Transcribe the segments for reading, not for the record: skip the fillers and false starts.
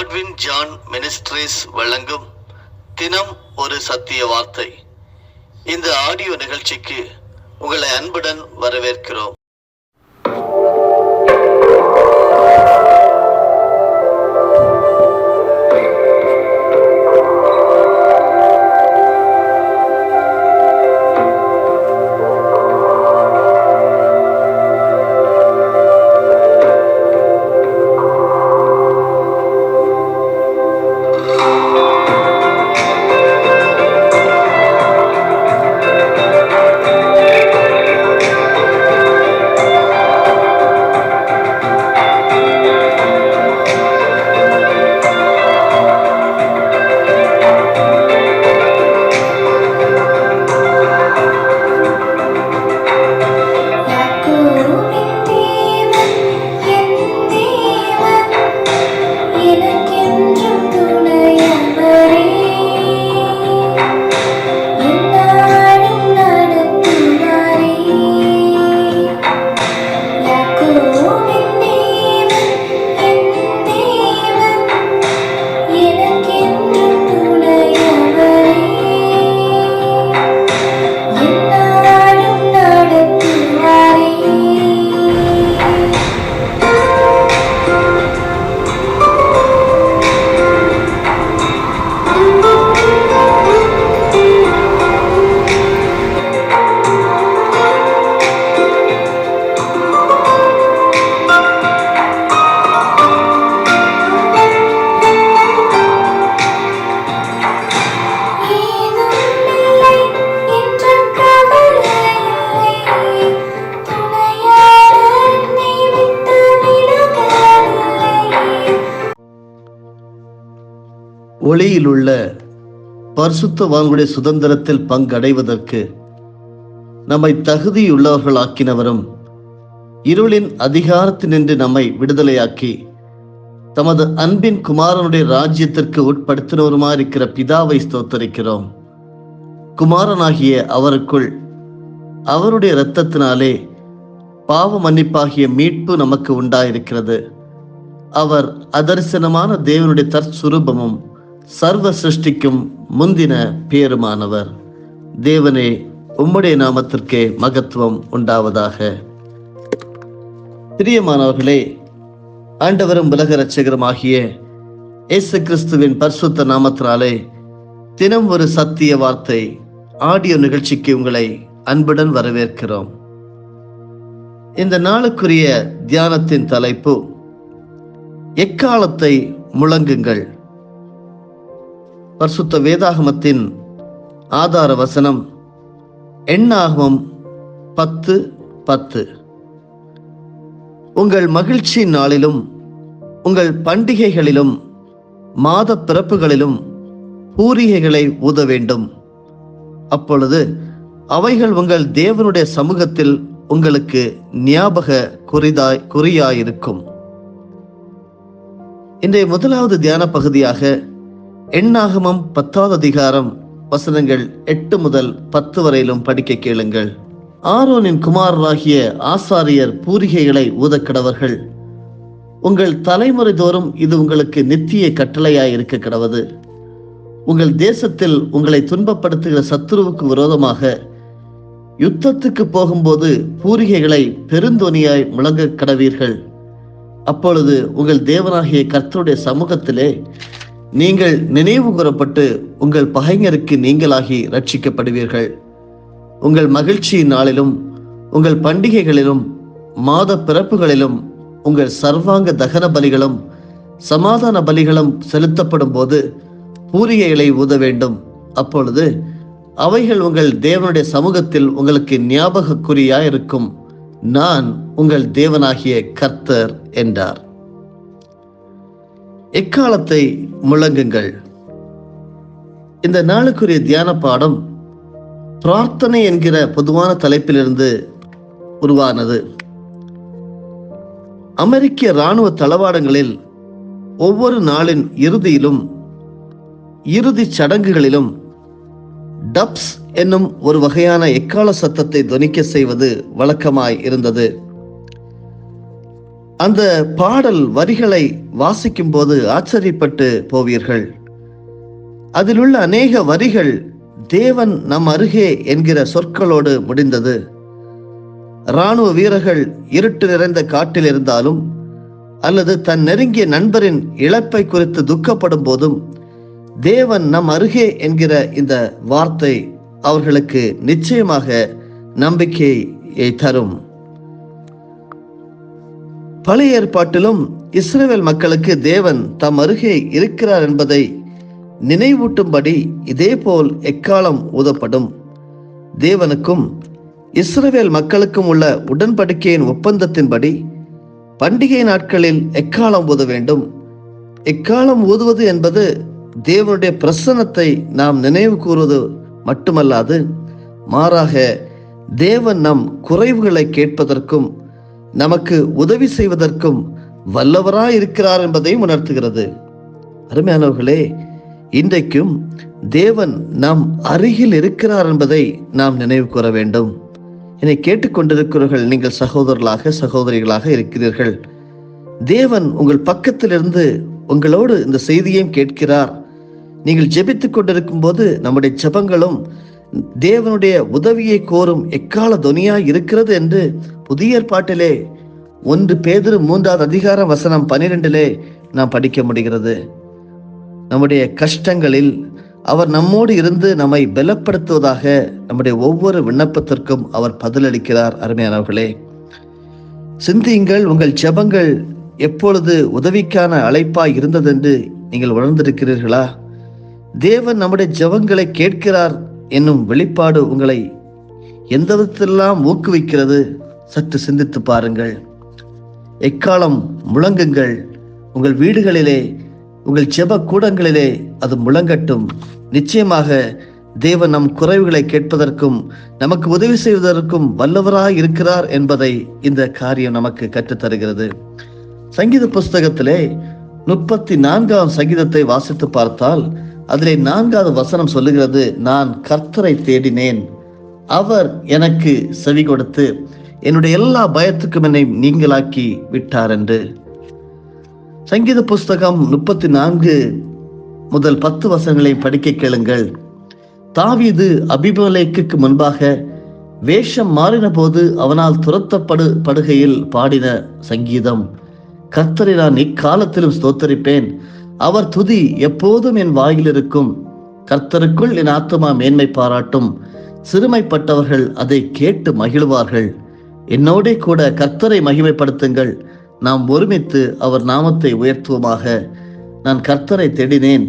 Godwin John ministries வழங்கும் தினம் ஒரு சத்திய வார்த்தை. இந்த ஆடியோ நிகழ்ச்சிக்கு உங்களை அன்புடன் வரவேற்கிறோம். ஒளியிலுள்ள பரிசுத்தவான்களுடைய சுதந்திரத்தில் பங்கடைவதற்கு நம்மை தகுதியுள்ளவர்களாக்கினவரும் இருளின் அதிகாரத்தினின்று நம்மை விடுதலையாக்கி தமது அன்பின் குமாரனுடைய ராஜ்யத்திற்கு உட்படுத்தினவருமாயிருக்கிற பிதாவை ஸ்தோத்தரிக்கிறோம். குமாரனாகிய அவருக்குள் அவருடைய இரத்தத்தினாலே பாவ மன்னிப்பாகிய மீட்பு நமக்கு உண்டாயிருக்கிறது. அவர் அதரிசனமான தேவனுடைய தற்சுரூபமும் சர்வ சிருஷ்டிக்கும் முந்தின பேருமானவர். தேவனே, உம்முடைய நாமத்திற்கே மகத்துவம் உண்டாவதாக. பிரியமானவர்களே, ஆண்டவரும் உலக இரட்சகருமாகிய இயேசு கிறிஸ்துவின் பரிசுத்த நாமத்தினாலே தினம் ஒரு சத்திய வார்த்தை ஆடியோ நிகழ்ச்சிக்கு உங்களை அன்புடன் வரவேற்கிறோம். இந்த நாளுக்குரிய தியானத்தின் தலைப்பு எக்காலத்தை முழங்குங்கள். பரிசுத்த வேதாகமத்தின் ஆதார வசனம் எண்ணாகமம் 10:10. உங்கள் மகிழ்ச்சி நாளிலும் உங்கள் பண்டிகைகளிலும் மாத பிறப்புகளிலும் பூரிகைகளை ஊத வேண்டும். அப்பொழுது அவைகள் உங்கள் தேவனுடைய சமூகத்தில் உங்களுக்கு ஞாபக குறியாயிருக்கும். இன்றைய முதலாவது தியான பகுதியாக எண்ணாகமம் 10வது அதிகாரம் வசனங்கள் 8 முதல் 10 வரையிலும் படிக்க கேளுங்கள். ஆரோனின் குமாரராகிய ஆசாரியர் பூரிகைகளை ஊதக்கடவர்கள். உங்கள் தலைமுறை தோறும் இது உங்களுக்கு நித்திய கட்டளையாயிருக்க கடவது. உங்கள் தேசத்தில் உங்களை துன்பப்படுத்துகிற சத்துருவுக்கு விரோதமாக யுத்தத்துக்கு போகும்போது பூரிகைகளை பெருந்தொனியாய் முழங்க கடவீர்கள். அப்பொழுது உங்கள் தேவனாகிய கர்த்தருடைய சமூகத்திலே நீங்கள் நினைவு கூறப்பட்டு உங்கள் பகைஞருக்கு நீங்களாகி ரட்சிக்கப்படுவீர்கள். உங்கள் மகிழ்ச்சி நாளிலும் உங்கள் பண்டிகைகளிலும் மாத பிறப்புகளிலும் உங்கள் சர்வாங்க தகன பலிகளும் சமாதான பலிகளும் செலுத்தப்படும் போது பூரிகைகளை ஊத வேண்டும். அப்பொழுது அவைகள் உங்கள் தேவனுடைய சமூகத்தில் உங்களுக்கு ஞாபக குறியாயிருக்கும். நான் உங்கள் தேவனாகிய கர்த்தர் என்றார். எக்காலத்தை முழங்குங்கள். இந்த நாளுக்குரிய தியான பாடம் பிரார்த்தனை என்கிற பொதுவான தலைப்பிலிருந்து உருவானது. அமெரிக்க இராணுவ தளவாடங்களில் ஒவ்வொரு நாளின் இறுதியிலும் இறுதி சடங்குகளிலும் டப்ஸ் என்னும் ஒரு வகையான எக்கால சத்தத்தை தொனிக்க செய்வது வழக்கமாய் இருந்தது. அந்த பாடல் வரிகளை வாசிக்கும் போது ஆச்சரியப்பட்டு போவீர்கள். அதிலுள்ள அநேக வரிகள் தேவன் நம் அருகே என்கிற சொற்களோடு முடிந்தது. இராணுவ வீரர்கள் இருட்டு நிறைந்த காட்டில் இருந்தாலும் அல்லது தன் நெருங்கிய நண்பரின் இழப்பை குறித்து துக்கப்படும் போதும் தேவன் நம் அருகே என்கிற இந்த வார்த்தை அவர்களுக்கு நிச்சயமாக நம்பிக்கையை தரும். பழைய ஏற்பாட்டிலும் இஸ்ரவேல் மக்களுக்கு தேவன் தம் அருகே இருக்கிறார் என்பதை நினைவூட்டும்படி இதேபோல் எக்காலம் ஊதப்படும். தேவனுக்கும் இஸ்ரவேல் மக்களுக்கும் உள்ள உடன்படிக்கையின் ஒப்பந்தத்தின்படி பண்டிகை நாட்களில் எக்காலம் ஊத வேண்டும். எக்காலம் ஊதுவது என்பது தேவனுடைய பிரசன்னத்தை நாம் நினைவு கூறுவது மட்டுமல்லாது, மாறாக தேவன் நம் குறைவுகளை கேட்பதற்கும் நமக்கு உதவி செய்வதற்கும் வல்லவராய் இருக்கிறார் என்பதையும் உணர்த்துகிறது. அருமையானவர்களே, இன்றைக்கும் தேவன் நம் அருகில் இருக்கிறார் என்பதை நாம் நினைவு கூற வேண்டும். என்னை கேட்டுக்கொண்டிருக்கிறவர்கள் நீங்கள் சகோதரர்களாக சகோதரிகளாக இருக்கிறீர்கள். தேவன் உங்கள் பக்கத்திலிருந்து உங்களோடு இந்த செய்தியையும் கேட்கிறார். நீங்கள் ஜெபித்துக் கொண்டிருக்கும் போது நம்முடைய ஜெபங்களும் தேவனுடைய உதவியை கோரும் எக்கால துணியாய் இருக்கிறது என்று புதிய ஏற்பாட்டிலே 1 பேதுரு 3வது அதிகாரம் வசனம் 12 நாம் படிக்க முடிகிறது. நம்முடைய கஷ்டங்களில் அவர் நம்மோடு இருந்து நம்மை பலப்படுத்துவதாக நம்முடைய ஒவ்வொரு விண்ணப்பத்திற்கும் அவர் பதிலளிக்கிறார். அருமையானவர்களே, சிந்தியுங்கள். உங்கள் ஜெபங்கள் எப்பொழுது உதவிக்கான அழைப்பாய் இருந்ததென்று நீங்கள் உணர்ந்திருக்கிறீர்களா? தேவன் நம்முடைய ஜெபங்களை கேட்கிறார் என்னும் வெளிப்பாடு உங்களை எந்த விதத்திலெல்லாம் ஊக்குவிக்கிறது? சற்று சிந்தித்து பாருங்கள். எக்காலம் முழங்குங்கள். உங்கள் வீடுகளிலே, உங்கள் ஜெப கூடங்களிலே அது முழங்கட்டும். நிச்சயமாக தேவன் நம் குறைவுகளை கேட்பதற்கும் நமக்கு உதவி செய்வதற்கும் வல்லவராய் இருக்கிறார் என்பதை இந்த காரியம் நமக்கு கற்றுத்தருகிறது. சங்கீத புஸ்தகத்திலே 34ஆம் சங்கீதத்தை வாசித்து பார்த்தால் அதிலே 4வது வசனம் சொல்லுகிறது, நான் கர்த்தரை தேடினேன், அவர் எனக்கு செவி கொடுத்து என்னுடைய எல்லா பயத்துக்கும் என்னை நீங்களாக்கி விட்டார் என்று. சங்கீத புஸ்தகம் 34 முதல் 10 வசனங்களை படிக்க கேளுங்கள். தாவீது அபிமெலேக்குக்கு முன்பாக வேஷம் மாறின போது அவனால் துரத்தப்படுகையில் பாடின சங்கீதம். கர்த்தரை நான் இக்காலத்திலும் ஸ்தோத்தரிப்பேன், அவர் துதி எப்போதும் என் வாயில் இருக்கும். கர்த்தருக்குள் என் ஆத்துமா மேன்மை பாராட்டும், சிறுமைப்பட்டவர்கள் அதை கேட்டு மகிழ்வார்கள். என்னோடே கூட கர்த்தரை மகிமைப்படுத்துங்கள், நாம் ஒருமித்து அவர் நாமத்தை உயர்த்துவோமாக. நான் கர்த்தரை தேடினேன்,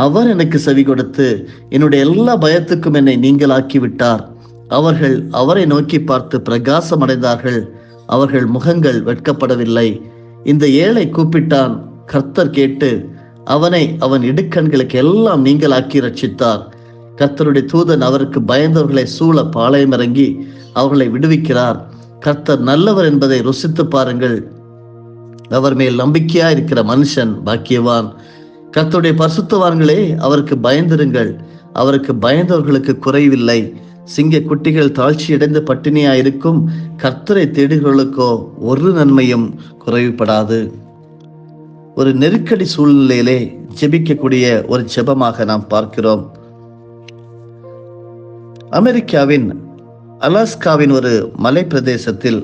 அவர் எனக்கு செவி கொடுத்து என்னுடைய எல்லா பயத்துக்கும் என்னை நீங்களாக்கி விட்டார். அவர்கள் அவரை நோக்கி பார்த்து பிரகாசம் அடைந்தார்கள், அவர்கள் முகங்கள் வெட்கப்படவில்லை. இந்த ஏழை கூப்பிட்டான், கர்த்தர் கேட்டு அவனை அவன் இடுக்கண்களுக்கு எல்லாம் நீங்களாக்கி ரட்சித்தார். கர்த்தருடைய தூதன் அவருக்கு பயந்தவர்களை சூழ பாளையம் இறங்கி அவர்களை விடுவிக்கிறார். கர்த்தர் நல்லவர் என்பதை ருசித்து பாருங்கள், அவர் மேல் நம்பிக்கையா இருக்கிற மனுஷன் பாக்கியவான். கர்த்தருடைய பரிசுத்தவான்களே, அவருக்கு பயந்திருங்கள், அவருக்கு பயந்தவர்களுக்கு குறைவில்லை. சிங்க குட்டிகள் தாழ்ச்சியடைந்து பட்டினியாயிருக்கும், கர்த்தரை தேடுகிறவர்களுக்கோ ஒரு நன்மையும் குறைவுபடாது. ஒரு நெருக்கடி சூழ்நிலையிலே ஜெபிக்கக்கூடிய ஒரு ஜெபமாக நாம் பார்க்கிறோம். அமெரிக்காவின் அலாஸ்காவின் ஒரு மலை பிரதேசத்தில்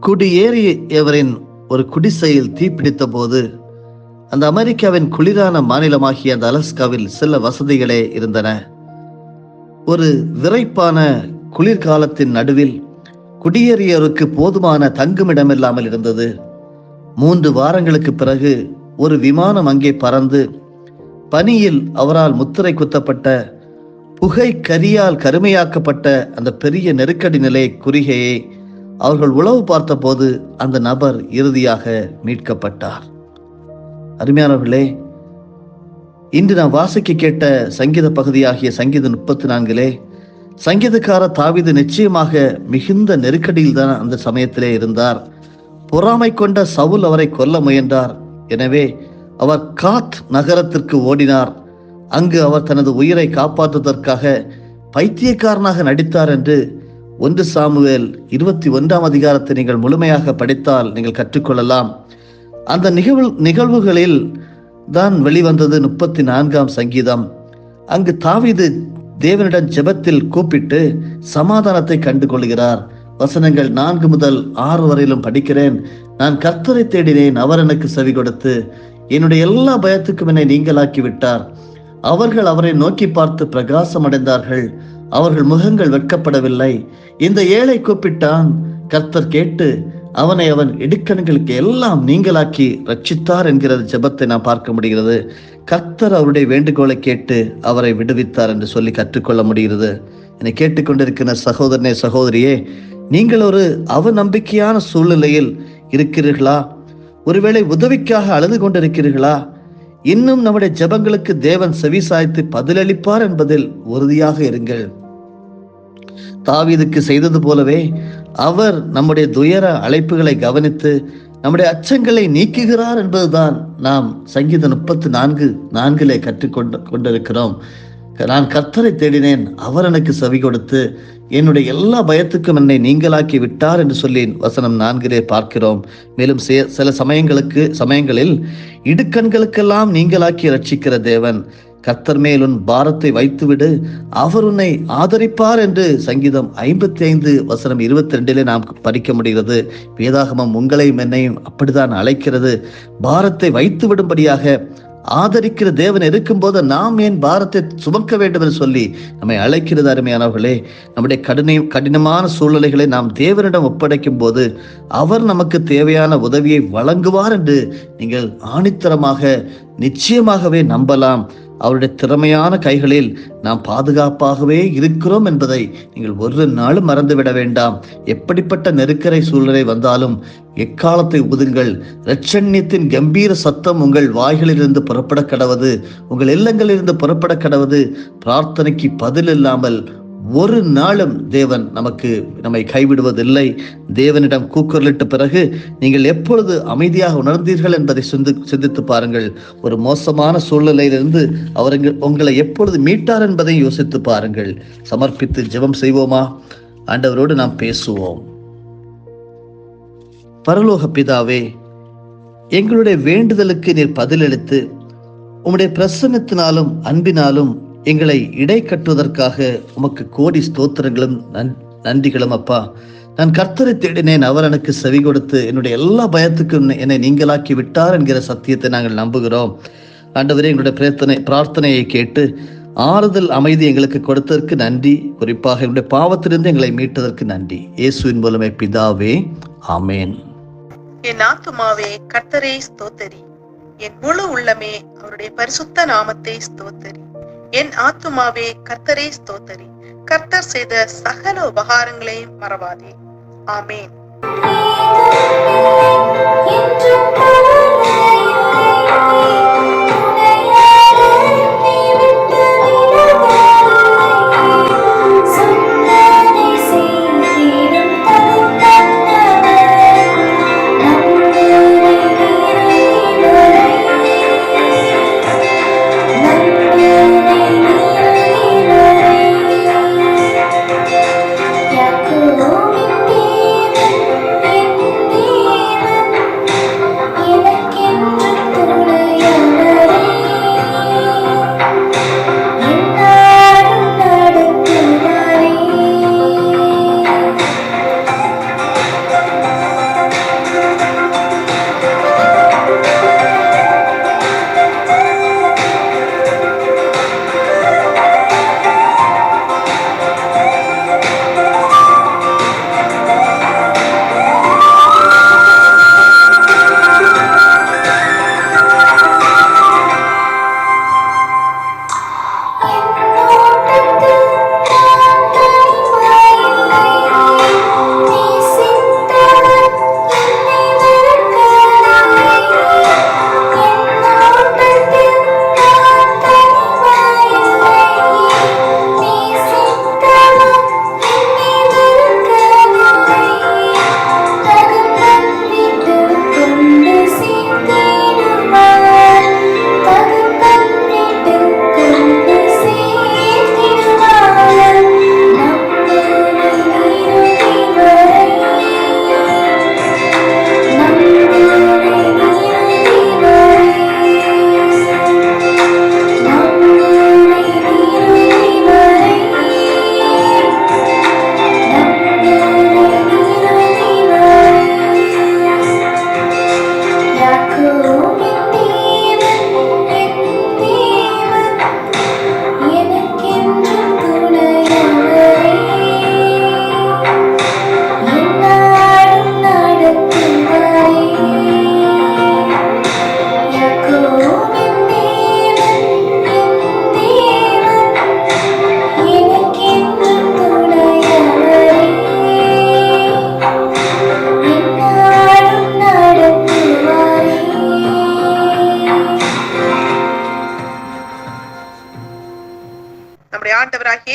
குடியேறியவரின் ஒரு குடிசையில் தீப்பிடித்த போது அந்த அமெரிக்காவின் குளிரான மாநிலமாகிய அந்த அலாஸ்காவில் சில வசதிகளே இருந்தன. ஒரு விரைப்பான குளிர்காலத்தின் நடுவில் குடியேறியோருக்கு போதுமான தங்குமிடமில்லாமல் இருந்தது. 3 வாரங்களுக்கு பிறகு ஒரு விமானம் அங்கே பறந்து பனியில் அவரால் முத்திரை குத்தப்பட்ட புகை கரியால் கருமையாக்கப்பட்ட அந்த பெரிய நெருக்கடி நிலை குறிகையை அவர்கள் உளவு பார்த்த போது அந்த நபர் இறுதியாக மீட்கப்பட்டார். அருமையானவர்களே, இன்று நாம் வாசிக்க கேட்ட சங்கீத பகுதியாகிய சங்கீதம் 34 சங்கீதக்கார தாவீது நிச்சயமாக மிகுந்த நெருக்கடியில் தான் அந்த சமயத்திலே இருந்தார். பொறாமை கொண்ட சவுல் அவரை கொல்ல முயன்றார். எனவே அவர் காத் நகரத்திற்கு ஓடினார். அங்கு அவர் தனது உயிரை காப்பாற்றுவதற்காக பைத்தியக்காரனாக நடித்தார் என்று 1 சாமுவேல் 21ஆம் அதிகாரத்தை நீங்கள் முழுமையாக படித்தால் நீங்கள் கற்றுக்கொள்ளலாம். அந்த நிகழ்வுகளில் தான் வெளிவந்தது 34ஆம் சங்கீதம். அங்கு தாவீது தேவனிடம் ஜெபத்தில் கூப்பிட்டு சமாதானத்தை கண்டு கொள்கிறார். வசனங்கள் 4 முதல் 6 வரையிலும் படிக்கிறேன். நான் கர்த்தரை தேடினேன், அவர் எனக்கு செவி கொடுத்து என்னுடைய எல்லா பயத்துக்கும் என்னை நீங்களாக்கி விட்டார். அவர்கள் அவரை நோக்கி பார்த்து பிரகாசம் அடைந்தார்கள், அவர்கள் முகங்கள் வெட்கப்படவில்லை. இந்த ஏழை கூப்பிட்டான், கர்த்தர் கேட்டு அவனை அவன் இடுக்கண்களுக்கு எல்லாம் நீங்களாக்கி ரட்சித்தார் என்கிற ஜெபத்தை நாம் பார்க்க முடிகிறது. கர்த்தர் அவருடைய வேண்டுகோளை கேட்டு அவரை விடுவித்தார் என்று சொல்லி கற்றுக்கொள்ள முடிகிறது. என்னை கேட்டுக்கொண்டிருக்கிற சகோதரனே, சகோதரியே, நீங்கள் ஒரு அவநம்பிக்கையான சூழ்நிலையில் இருக்கிறீர்களா? ஒருவேளை உதவிக்காக அழுது கொண்டிருக்கிறீர்களா? இன்னும் நம்முடைய ஜெபங்களுக்கு தேவன் செவி சாய்த்து பதிலளிப்பார் என்பதில் உறுதியாக இருங்கள். தாவீதுக்கு செய்தது போலவே அவர் நம்முடைய துயர அழைப்புகளை கவனித்து நம்முடைய அச்சங்களை நீக்குகிறார் என்பதுதான் நாம் சங்கீதம் 34:4 கற்றுக்கொண்டிருக்கிறோம். நான் கர்த்தரை தேடினேன், அவர் எனக்கு செவி கொடுத்து என்னுடைய எல்லா பயத்துக்கும் என்னை நீங்களாக்கி விட்டார் என்று சொல்லி வசனம் 4 பார்க்கிறோம். மேலும் சில சமயங்களில் இடுக்கண்களுக்கெல்லாம் நீங்களாக்கி ரட்சிக்கிற தேவன். கர்த்தர் மேல் உன் பாரத்தை வைத்துவிடு, அவர் உன்னை ஆதரிப்பார் என்று சங்கீதம் 55 வசனம் 22 நாம் படிக்க முடிகிறது. வேதாகமம் உங்களையும் என்னையும் அப்படித்தான் அழைக்கிறது. பாரத்தை வைத்து விடும்படியாக ஆதரிக்கிற தேவன் இருக்கும்போது நாம் ஏன் பாரத்தை சுமக்க வேண்டும் என்று சொல்லி நம்மை அழைக்கிறது. அருமையானவர்களே, நம்முடைய கடினமான சூழ்நிலைகளை நாம் தேவனிடம் ஒப்படைக்கும் போது அவர் நமக்கு தேவையான உதவியை வழங்குவார் என்று நீங்கள் ஆணித்தரமாக நிச்சயமாகவே நம்பலாம். அவருடைய திறமையான கைகளில் நாம் பாதுகாப்பாகவே இருக்கிறோம் என்பதை நீங்கள் ஒரு நாளும் மறந்துவிட வேண்டாம். எப்படிப்பட்ட நெருக்கரை சூழ்நிலை வந்தாலும் எக்காலத்தை ஊதுங்கள். இரட்சண்யத்தின் கம்பீர சத்தம் உங்கள் வாய்களிலிருந்து புறப்பட கடவது, உங்கள் இல்லங்களிலிருந்து புறப்பட கடவது. பிரார்த்தனைக்கு பதில் இல்லாமல் ஒரு நாளும் தேவன் நம்மை கைவிடுவதில்லை. தேவனிடம் கூக்குரலிட்ட பிறகு நீங்கள் எப்பொழுது அமைதியாக உணர்ந்தீர்கள் என்பதை சிந்தித்து பாருங்கள். ஒரு மோசமான சூழ்நிலையிலிருந்து அவர் உங்களை எப்பொழுது மீட்டார் என்பதை யோசித்து பாருங்கள். சமர்ப்பித்து ஜெபம் செய்வோமா? ஆண்டவரோடு நாம் பேசுவோம். பரலோக பிதாவே, எங்களுடைய வேண்டுதலுக்கு நீர் பதிலளித்து உம்முடைய பிரசன்னத்தினாலும் அன்பினாலும் எங்களை இடை கட்டுவதற்காக உமக்கு கோடி ஸ்தோத்திரங்களும் நன்றிகளும். அப்பா, நான் கர்த்தரை தேடினேன், அவர் எனக்கு செவி கொடுத்து என்னுடைய எல்லா பயத்துக்கும் என்னை நீங்களாக்கி விட்டார் என்கிற சத்தியத்தை நாங்கள் நம்புகிறோம். ஆண்டவரே, எங்களுடைய பிரார்த்தனையை கேட்டு ஆறுதல் அமைதி எங்களுக்கு கொடுத்ததற்கு நன்றி. குறிப்பாக என்னுடைய பாவத்திலிருந்து எங்களை மீட்டதற்கு நன்றி. இயேசுவின் மூலமே பிதாவே, ஆமேன். என் ஆத்துமாவே கர்த்தரை ஸ்தோத்தரி, என் முழு உள்ளமே அவருடைய பரிசுத்த நாமத்தை ஸ்தோத்தரி. என் ஆத்துமாவே கர்த்தரை ஸ்தோத்தரி, கர்த்தர் செய்த சகல உபகாரங்களையும் மறவாதே. ஆமேன்.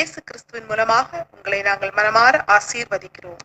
இயேசு கிறிஸ்துவின் மூலமாக உங்களை நாங்கள் மனமாற ஆசீர்வதிக்கிறோம்.